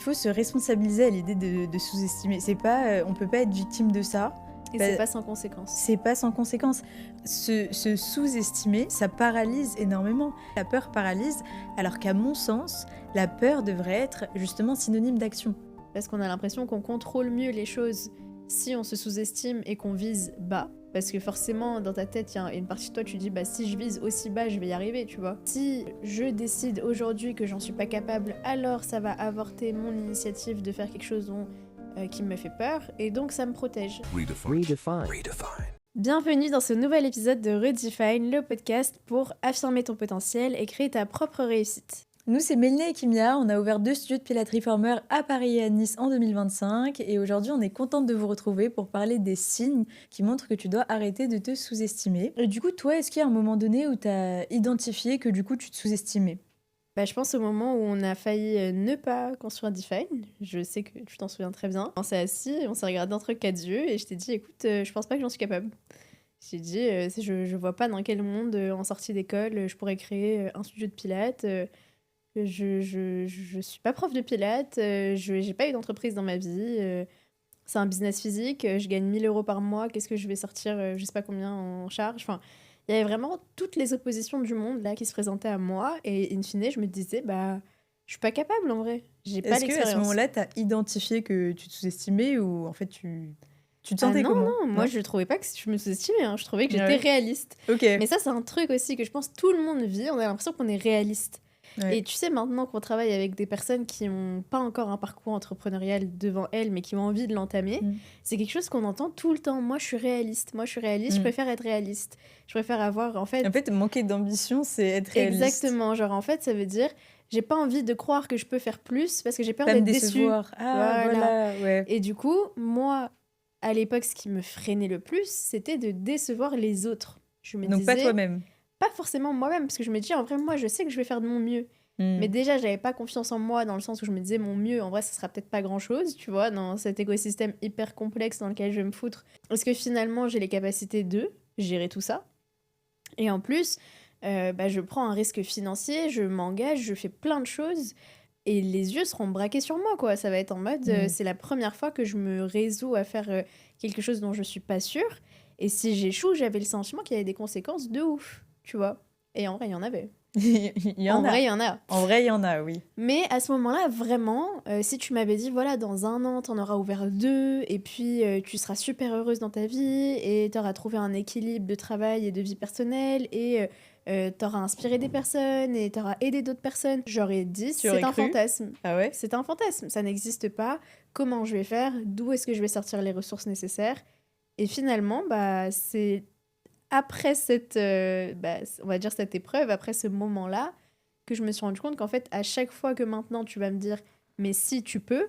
Il faut se responsabiliser à l'idée de sous-estimer. C'est pas, on peut pas être victime de ça. Et c'est pas sans conséquence. C'est pas sans conséquence. Se sous-estimer, ça paralyse énormément. La peur paralyse, alors qu'à mon sens, la peur devrait être justement synonyme d'action. Parce qu'on a l'impression qu'on contrôle mieux les choses si on se sous-estime et qu'on vise bas. Parce que forcément, dans ta tête, il y a une partie de toi, tu dis, bah si je vise aussi bas, je vais y arriver, tu vois. Si je décide aujourd'hui que j'en suis pas capable, alors ça va avorter mon initiative de faire quelque chose qui me fait peur, et donc ça me protège. Redefine. Bienvenue dans ce nouvel épisode de Redefine, le podcast pour affirmer ton potentiel et créer ta propre réussite. Nous, c'est Mélina et Kimia. On a ouvert 2 studios de Pilates Reformer à Paris et à Nice en 2025. Et aujourd'hui, on est contente de vous retrouver pour parler des signes qui montrent que tu dois arrêter de te sous-estimer. Et du coup, toi, est-ce qu'il y a un moment donné où tu as identifié que du coup, tu te sous-estimais ? Je pense au moment où on a failli ne pas construire Define. Je sais que tu t'en souviens très bien. On s'est assis, on s'est regardé entre quatre yeux et je t'ai dit, écoute, je pense pas que j'en suis capable. J'ai dit, je vois pas dans quel monde, en sortie d'école, je pourrais créer un studio de pilates. Je suis pas prof de pilates, j'ai pas eu d'entreprise dans ma vie. C'est un business physique, je gagne 1 000 € par mois, qu'est-ce que je vais sortir, je sais pas combien en charge. Enfin, il y avait vraiment toutes les oppositions du monde là qui se présentaient à moi et in fine, je me disais, je suis pas capable en vrai. J'ai pas Est-ce l'expérience. qu'à ce moment-là, tu as identifié que tu te sous-estimais ou en fait tu te sentais comment ? Non, moi je trouvais pas que je me sous-estimais, hein. Je trouvais que j'étais Ouais. réaliste. Ok. Mais ça, c'est un truc aussi que je pense tout le monde vit, on a l'impression qu'on est réaliste. Ouais. Et tu sais, maintenant qu'on travaille avec des personnes qui n'ont pas encore un parcours entrepreneurial devant elles, mais qui ont envie de l'entamer, c'est quelque chose qu'on entend tout le temps. Moi, je suis réaliste, je préfère être réaliste. Je préfère avoir, en fait... En fait, manquer d'ambition, c'est être réaliste. Exactement, genre en fait, ça veut dire, j'ai pas envie de croire que je peux faire plus parce que j'ai peur Pas me d'être déçue. décevoir. Ah, voilà, ouais. Et du coup, moi, à l'époque, ce qui me freinait le plus, c'était de décevoir les autres. Je me Donc disais... pas toi-même. Pas forcément moi-même, parce que je me dis, en vrai, moi, je sais que je vais faire de mon mieux. Mais déjà, j'avais pas confiance en moi dans le sens où je me disais, mon mieux, en vrai, ça sera peut-être pas grand-chose, tu vois, dans cet écosystème hyper complexe dans lequel je vais me foutre. Est-ce que finalement, j'ai les capacités de gérer tout ça ? Et en plus, je prends un risque financier, je m'engage, je fais plein de choses, et les yeux seront braqués sur moi, quoi. Ça va être en mode, c'est la première fois que je me résous à faire quelque chose dont je suis pas sûre, et si j'échoue, j'avais le sentiment qu'il y avait des conséquences de ouf. Tu vois. Et en vrai, il y en avait. En vrai, il y en a. En vrai, il y en a, oui. Mais à ce moment-là, vraiment, si tu m'avais dit, voilà, dans 1 an, t'en auras ouvert 2, et puis tu seras super heureuse dans ta vie, et t'auras trouvé un équilibre de travail et de vie personnelle, et t'auras inspiré des personnes, et t'auras aidé d'autres personnes, j'aurais dit, c'est un fantasme. Ah ouais ? C'est un fantasme, ça n'existe pas. Comment je vais faire ? D'où est-ce que je vais sortir les ressources nécessaires ? Et finalement, c'est... Après cette, on va dire cette épreuve, après ce moment-là, que je me suis rendu compte qu'en fait, à chaque fois que maintenant tu vas me dire « mais si tu peux »,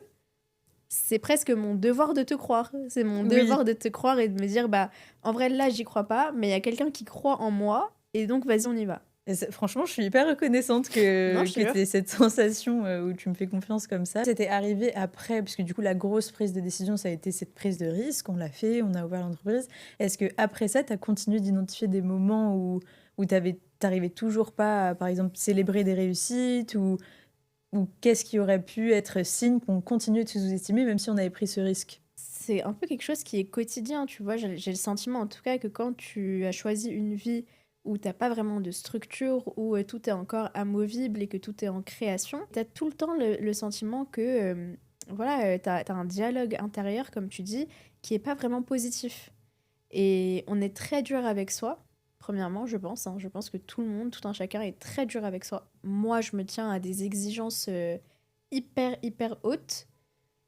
c'est presque mon devoir de te croire. C'est mon devoir de te croire et de me dire « en vrai, là, j'y crois pas, mais il y a quelqu'un qui croit en moi, et donc vas-y, on y va ». Et franchement, je suis hyper reconnaissante que tu aies cette sensation où tu me fais confiance comme ça. C'était arrivé après, parce que du coup, la grosse prise de décision, ça a été cette prise de risque. On l'a fait, on a ouvert l'entreprise. Est-ce qu'après ça, tu as continué d'identifier des moments où t'arrivais toujours pas à, par exemple, célébrer des réussites ou qu'est-ce qui aurait pu être signe qu'on continuait de se sous-estimer, même si on avait pris ce risque ? C'est un peu quelque chose qui est quotidien, tu vois. J'ai le sentiment, en tout cas, que quand tu as choisi une vie où t'as pas vraiment de structure, où tout est encore amovible et que tout est en création, t'as tout le temps le sentiment que t'as un dialogue intérieur, comme tu dis, qui est pas vraiment positif. Et on est très dur avec soi, premièrement, je pense. Je pense que tout le monde, tout un chacun est très dur avec soi. Moi, je me tiens à des exigences hyper, hyper hautes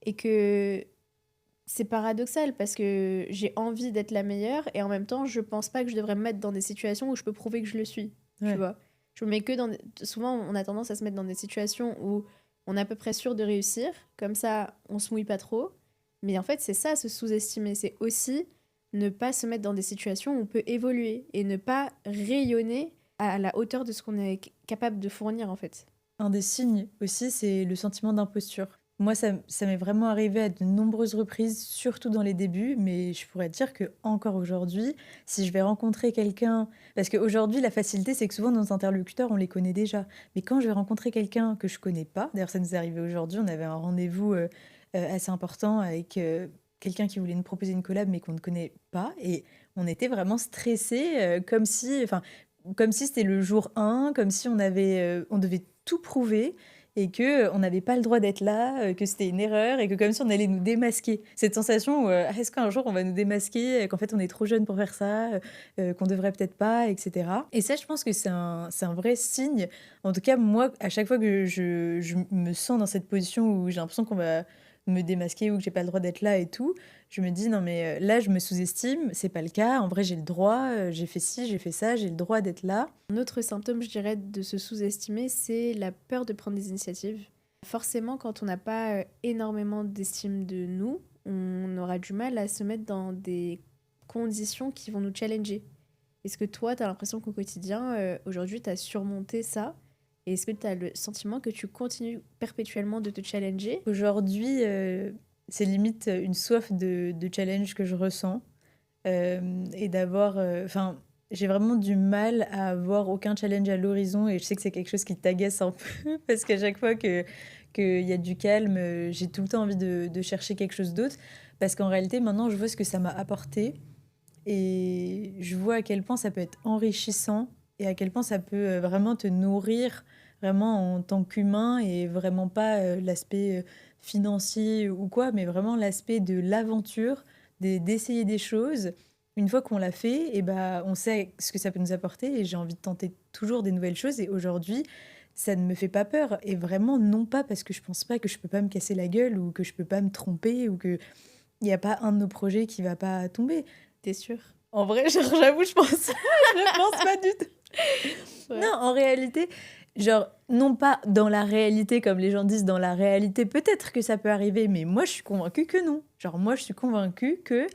et que... C'est paradoxal parce que j'ai envie d'être la meilleure et en même temps, je pense pas que je devrais me mettre dans des situations où je peux prouver que je le suis. Ouais. Tu vois, je me mets que dans... Souvent, on a tendance à se mettre dans des situations où on est à peu près sûr de réussir. Comme ça, on se mouille pas trop. Mais en fait, c'est ça, se sous-estimer. C'est aussi ne pas se mettre dans des situations où on peut évoluer et ne pas rayonner à la hauteur de ce qu'on est capable de fournir, en fait. Un des signes aussi, c'est le sentiment d'imposture. Moi, ça m'est vraiment arrivé à de nombreuses reprises, surtout dans les débuts, mais je pourrais te dire que encore aujourd'hui, si je vais rencontrer quelqu'un, parce qu'aujourd'hui, la facilité, c'est que souvent nos interlocuteurs, on les connaît déjà. Mais quand je vais rencontrer quelqu'un que je connais pas, d'ailleurs, ça nous est arrivé aujourd'hui, on avait un rendez-vous assez important avec quelqu'un qui voulait nous proposer une collab, mais qu'on ne connaît pas, et on était vraiment stressés, comme si c'était le jour 1, comme si on devait tout prouver et que on n'avait pas le droit d'être là, que c'était une erreur et que comme si on allait nous démasquer. Cette sensation où est-ce qu'un jour on va nous démasquer, qu'en fait on est trop jeune pour faire ça, qu'on devrait peut-être pas, etc. Et ça, je pense que c'est un vrai signe. En tout cas, moi, à chaque fois que je me sens dans cette position où j'ai l'impression qu'on va me démasquer ou que j'ai pas le droit d'être là et tout, je me dis non mais là je me sous-estime, c'est pas le cas. En vrai, j'ai le droit, j'ai fait ci, j'ai fait ça, j'ai le droit d'être là. Un autre symptôme, je dirais, de se sous-estimer, c'est la peur de prendre des initiatives. Forcément, quand on n'a pas énormément d'estime de nous, on aura du mal à se mettre dans des conditions qui vont nous challenger. Est-ce que toi, tu as l'impression qu'au quotidien, aujourd'hui, tu as surmonté ça? Et est-ce que tu as le sentiment que tu continues perpétuellement de te challenger? Aujourd'hui, c'est limite une soif de challenge que je ressens. Et d'avoir. Enfin, j'ai vraiment du mal à avoir aucun challenge à l'horizon et je sais que c'est quelque chose qui t'agace un peu parce qu'à chaque fois qu'il y a du calme, j'ai tout le temps envie de chercher quelque chose d'autre parce qu'en réalité, maintenant, je vois ce que ça m'a apporté et je vois à quel point ça peut être enrichissant et à quel point ça peut vraiment te nourrir vraiment en tant qu'humain et vraiment pas l'aspect financier ou quoi, mais vraiment l'aspect de l'aventure, d'essayer des choses. Une fois qu'on l'a fait, et bah, on sait ce que ça peut nous apporter et j'ai envie de tenter toujours des nouvelles choses. Et aujourd'hui, ça ne me fait pas peur. Et vraiment, non pas parce que je pense pas que je peux pas me casser la gueule ou que je peux pas me tromper ou qu'il n'y a pas un de nos projets qui va pas tomber. T'es sûre? En vrai, genre, j'avoue, je pense, je pense pas du tout. Ouais. Non, en réalité, genre, non pas dans la réalité, comme les gens disent dans la réalité, peut-être que ça peut arriver, mais moi, je suis convaincue que non. Genre, moi, je suis convaincue que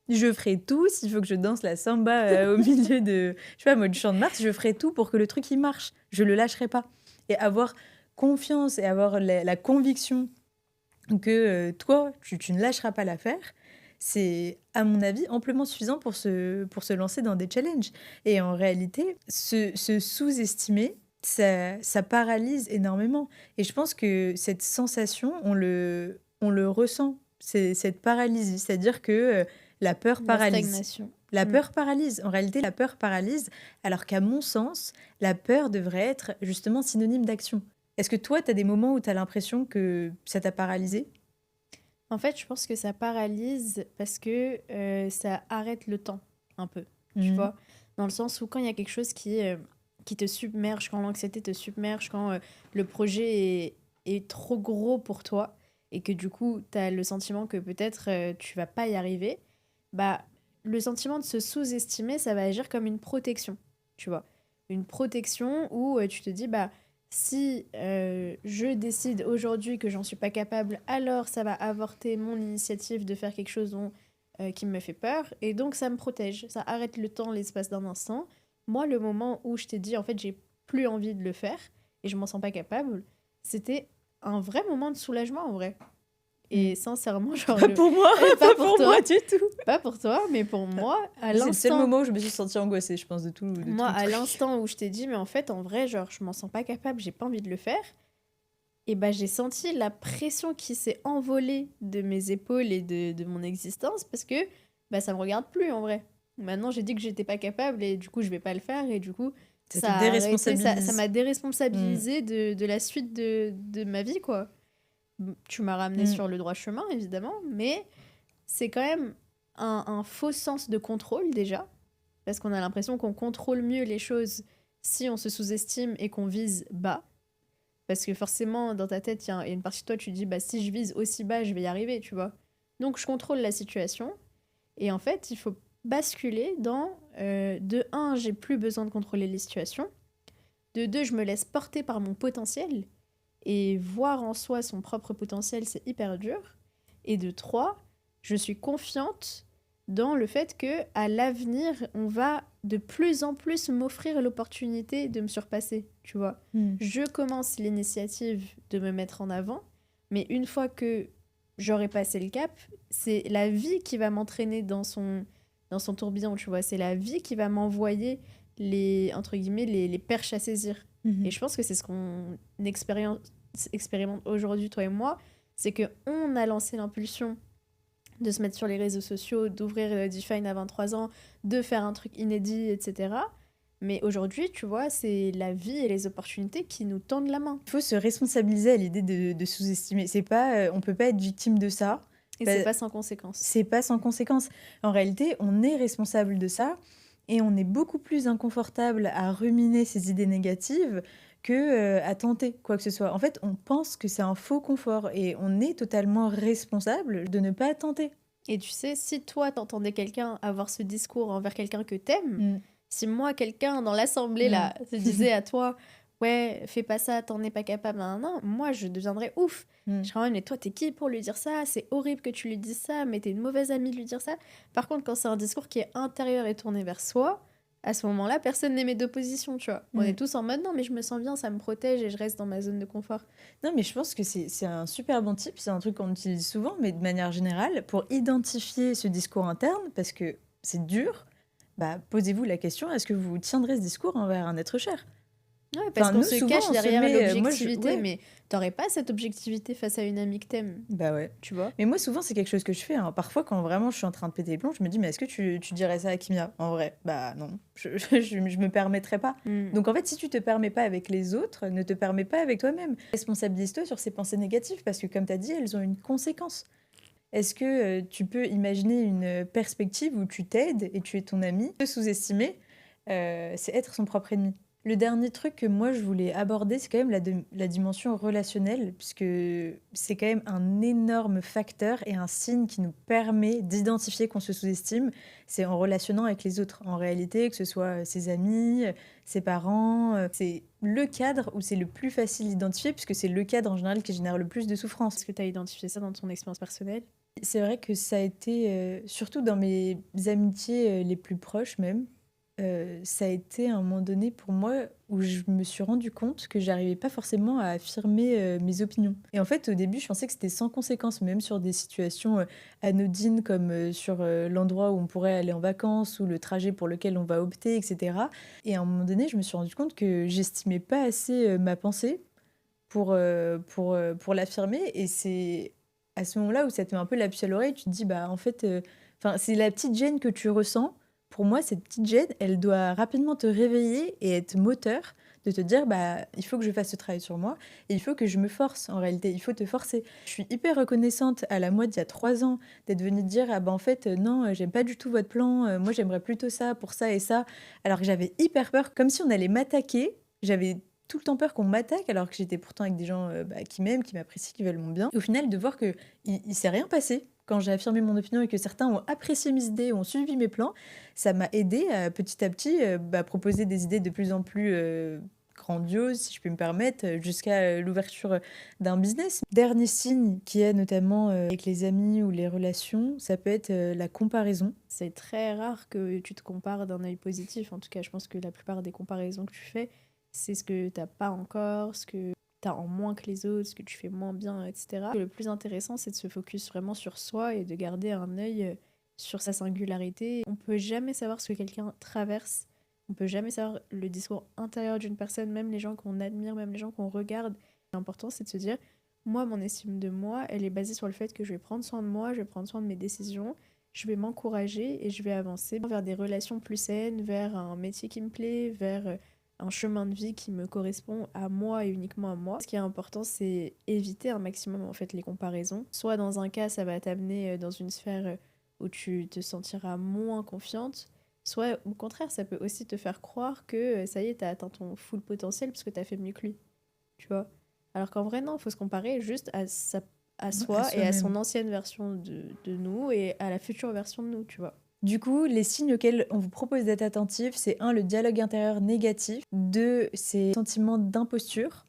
je ferai tout. S'il faut que je danse la samba au milieu de, je sais pas moi, du Champ de Mars, je ferai tout pour que le truc, il marche. Je le lâcherai pas. Et avoir confiance et avoir la conviction que toi, tu ne lâcheras pas l'affaire, c'est, à mon avis, amplement suffisant pour se lancer dans des challenges. Et en réalité, se sous-estimer, ça paralyse énormément. Et je pense que cette sensation, on le ressent, c'est cette paralysie. C'est-à-dire que la peur paralyse. La stagnation. La peur paralyse. En réalité, la peur paralyse, alors qu'à mon sens, la peur devrait être justement synonyme d'action. Est-ce que toi, tu as des moments où tu as l'impression que ça t'a paralysé? En fait, je pense que ça paralyse parce que ça arrête le temps, un peu. Tu vois? Dans le sens où quand il y a quelque chose qui te submerge, quand l'anxiété te submerge, quand le projet est trop gros pour toi et que du coup, tu as le sentiment que peut-être tu vas pas y arriver, bah, le sentiment de se sous-estimer, ça va agir comme une protection, tu vois? Une protection où tu te dis, bah, si je décide aujourd'hui que j'en suis pas capable, alors ça va avorter mon initiative de faire quelque chose qui me fait peur, et donc ça me protège. Ça arrête le temps, l'espace d'un instant. Moi, le moment où je t'ai dit, en fait, j'ai plus envie de le faire, et je m'en sens pas capable, c'était un vrai moment de soulagement, en vrai. Et sincèrement, genre... Pas pour moi, pas pour toi. Moi du tout. Pas pour toi, mais pour moi, à l'instant... C'est le seul moment où je me suis sentie angoissée, je pense, de tout. Moi, à l'instant où je t'ai dit, mais en fait, en vrai, genre, je m'en sens pas capable, j'ai pas envie de le faire, et bah, j'ai senti la pression qui s'est envolée de mes épaules et de mon existence, parce que bah, ça me regarde plus, en vrai. Maintenant, j'ai dit que j'étais pas capable, et du coup, je vais pas le faire, et du coup... Ça m'a déresponsabilisé de la suite de ma vie, quoi. Tu m'as ramené sur le droit chemin, évidemment, mais c'est quand même un faux sens de contrôle, déjà, parce qu'on a l'impression qu'on contrôle mieux les choses si on se sous-estime et qu'on vise bas. Parce que forcément, dans ta tête, il y a une partie de toi, tu dis, bah, si je vise aussi bas, je vais y arriver, tu vois. Donc, je contrôle la situation. Et en fait, il faut basculer dans, de 1, j'ai plus besoin de contrôler les situations. De 2, je me laisse porter par mon potentiel. Et voir en soi son propre potentiel, c'est hyper dur. Et de 3, je suis confiante dans le fait que à l'avenir, on va de plus en plus m'offrir l'opportunité de me surpasser, tu vois. Je commence l'initiative de me mettre en avant. Mais une fois que j'aurai passé le cap, c'est la vie qui va m'entraîner dans son tourbillon, tu vois. C'est la vie qui va m'envoyer entre guillemets, les perches à saisir. Et je pense que c'est ce qu'on expérimente aujourd'hui, toi et moi. C'est qu'on a lancé l'impulsion de se mettre sur les réseaux sociaux, d'ouvrir Define à 23 ans, de faire un truc inédit, etc. Mais aujourd'hui, tu vois, c'est la vie et les opportunités qui nous tendent la main. Il faut se responsabiliser à l'idée de sous-estimer. C'est pas, on peut pas être victime de ça. Et c'est pas sans conséquence. C'est pas sans conséquence. En réalité, on est responsable de ça et on est beaucoup plus inconfortable à ruminer ces idées négatives que à tenter quoi que ce soit. En fait, on pense que c'est un faux confort et on est totalement responsable de ne pas tenter. Et tu sais, si toi, t'entendais quelqu'un avoir ce discours envers quelqu'un que t'aimes, si moi, quelqu'un dans l'assemblée, là, se disait à toi, ouais, fais pas ça, t'en es pas capable, non, moi, je deviendrais ouf. Je serais, mais toi, t'es qui pour lui dire ça? C'est horrible que tu lui dises ça, mais t'es une mauvaise amie de lui dire ça. Par contre, quand c'est un discours qui est intérieur et tourné vers soi, à ce moment-là, personne n'émet d'opposition, tu vois. On est tous en mode, non, mais je me sens bien, ça me protège et je reste dans ma zone de confort. Non, mais je pense que c'est un super bon type, c'est un truc qu'on utilise souvent, mais de manière générale, pour identifier ce discours interne, parce que c'est dur, bah, posez-vous la question, est-ce que vous tiendrez ce discours envers un être cher? Ouais, parce qu'on se cache derrière l'objectivité, mais t'aurais pas cette objectivité face à une amie que t'aimes. Bah ouais. Tu vois. Mais moi, souvent, c'est quelque chose que je fais. Hein. Parfois, quand vraiment je suis en train de péter les plombs, je me dis, mais est-ce que tu dirais ça à Kimia? En vrai, bah non, je me permettrais pas. Donc en fait, si tu te permets pas avec les autres, ne te permets pas avec toi-même. Responsabilise-toi sur ces pensées négatives, parce que comme tu as dit, elles ont une conséquence. Est-ce que tu peux imaginer une perspective où tu t'aides et tu es ton ami? Se sous-estimer, c'est être son propre ennemi. Le dernier truc que moi je voulais aborder, c'est quand même la dimension relationnelle, puisque c'est quand même un énorme facteur et un signe qui nous permet d'identifier qu'on se sous-estime. C'est en relationnant avec les autres, en réalité, que ce soit ses amis, ses parents. C'est le cadre où c'est le plus facile d'identifier, puisque c'est le cadre en général qui génère le plus de souffrance. Est-ce que tu as identifié ça dans ton expérience personnelle? C'est vrai que ça a été, surtout dans mes amitiés les plus proches même, ça a été à un moment donné pour moi où je me suis rendu compte que j'arrivais pas forcément à affirmer mes opinions. Et en fait, au début, je pensais que c'était sans conséquence, même sur des situations anodines comme sur l'endroit où on pourrait aller en vacances ou le trajet pour lequel on va opter, etc. Et à un moment donné, je me suis rendu compte que j'estimais pas assez ma pensée pour l'affirmer. Et c'est à ce moment-là où ça te met un peu la puce à l'oreille, tu te dis, bah en fait, c'est la petite gêne que tu ressens. Pour moi, cette petite gêne, elle doit rapidement te réveiller et être moteur de te dire, bah, il faut que je fasse ce travail sur moi et il faut que je me force. En réalité, il faut te forcer. Je suis hyper reconnaissante à la moi d'il y a 3 ans d'être venue te dire, ah bah en fait, non, j'aime pas du tout votre plan. Moi, j'aimerais plutôt ça pour ça et ça. Alors que j'avais hyper peur, comme si on allait m'attaquer. J'avais tout le temps peur qu'on m'attaque, alors que j'étais pourtant avec des gens qui m'aiment, qui m'apprécient, qui veulent mon bien. Et au final, de voir qu'il ne s'est rien passé quand j'ai affirmé mon opinion et que certains ont apprécié mes idées, ont suivi mes plans, ça m'a aidé à petit proposer des idées de plus en plus grandioses, si je peux me permettre, jusqu'à l'ouverture d'un business. Dernier signe qui est notamment avec les amis ou les relations, ça peut être la comparaison. C'est très rare que tu te compares d'un œil positif. En tout cas, je pense que la plupart des comparaisons que tu fais, c'est ce que t'as pas encore, ce que t'as en moins que les autres, ce que tu fais moins bien, etc. Le plus intéressant, c'est de se focus vraiment sur soi et de garder un œil sur sa singularité. On peut jamais savoir ce que quelqu'un traverse. On peut jamais savoir le discours intérieur d'une personne, même les gens qu'on admire, même les gens qu'on regarde. L'important, c'est de se dire, moi, mon estime de moi, elle est basée sur le fait que je vais prendre soin de moi, je vais prendre soin de mes décisions, je vais m'encourager et je vais avancer vers des relations plus saines, vers un métier qui me plaît, vers un chemin de vie qui me correspond à moi et uniquement à moi. Ce qui est important, c'est éviter un maximum en fait les comparaisons. Soit dans un cas, ça va t'amener dans une sphère où tu te sentiras moins confiante, soit au contraire, ça peut aussi te faire croire que ça y est, t'as atteint ton full potentiel parce que t'as fait mieux que lui. Tu vois? Alors qu'en vrai, non, il faut se comparer juste à soi et à son ancienne version de nous et à la future version de nous, tu vois. Du coup, les signes auxquels on vous propose d'être attentif, c'est 1, le dialogue intérieur négatif. 2, c'est sentiments d'imposture.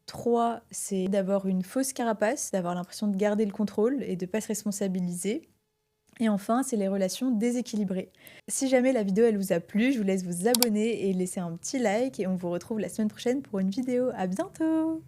3, c'est d'avoir une fausse carapace, d'avoir l'impression de garder le contrôle et de ne pas se responsabiliser. Et enfin, c'est les relations déséquilibrées. Si jamais la vidéo elle vous a plu, je vous laisse vous abonner et laisser un petit like et on vous retrouve la semaine prochaine pour une vidéo. À bientôt!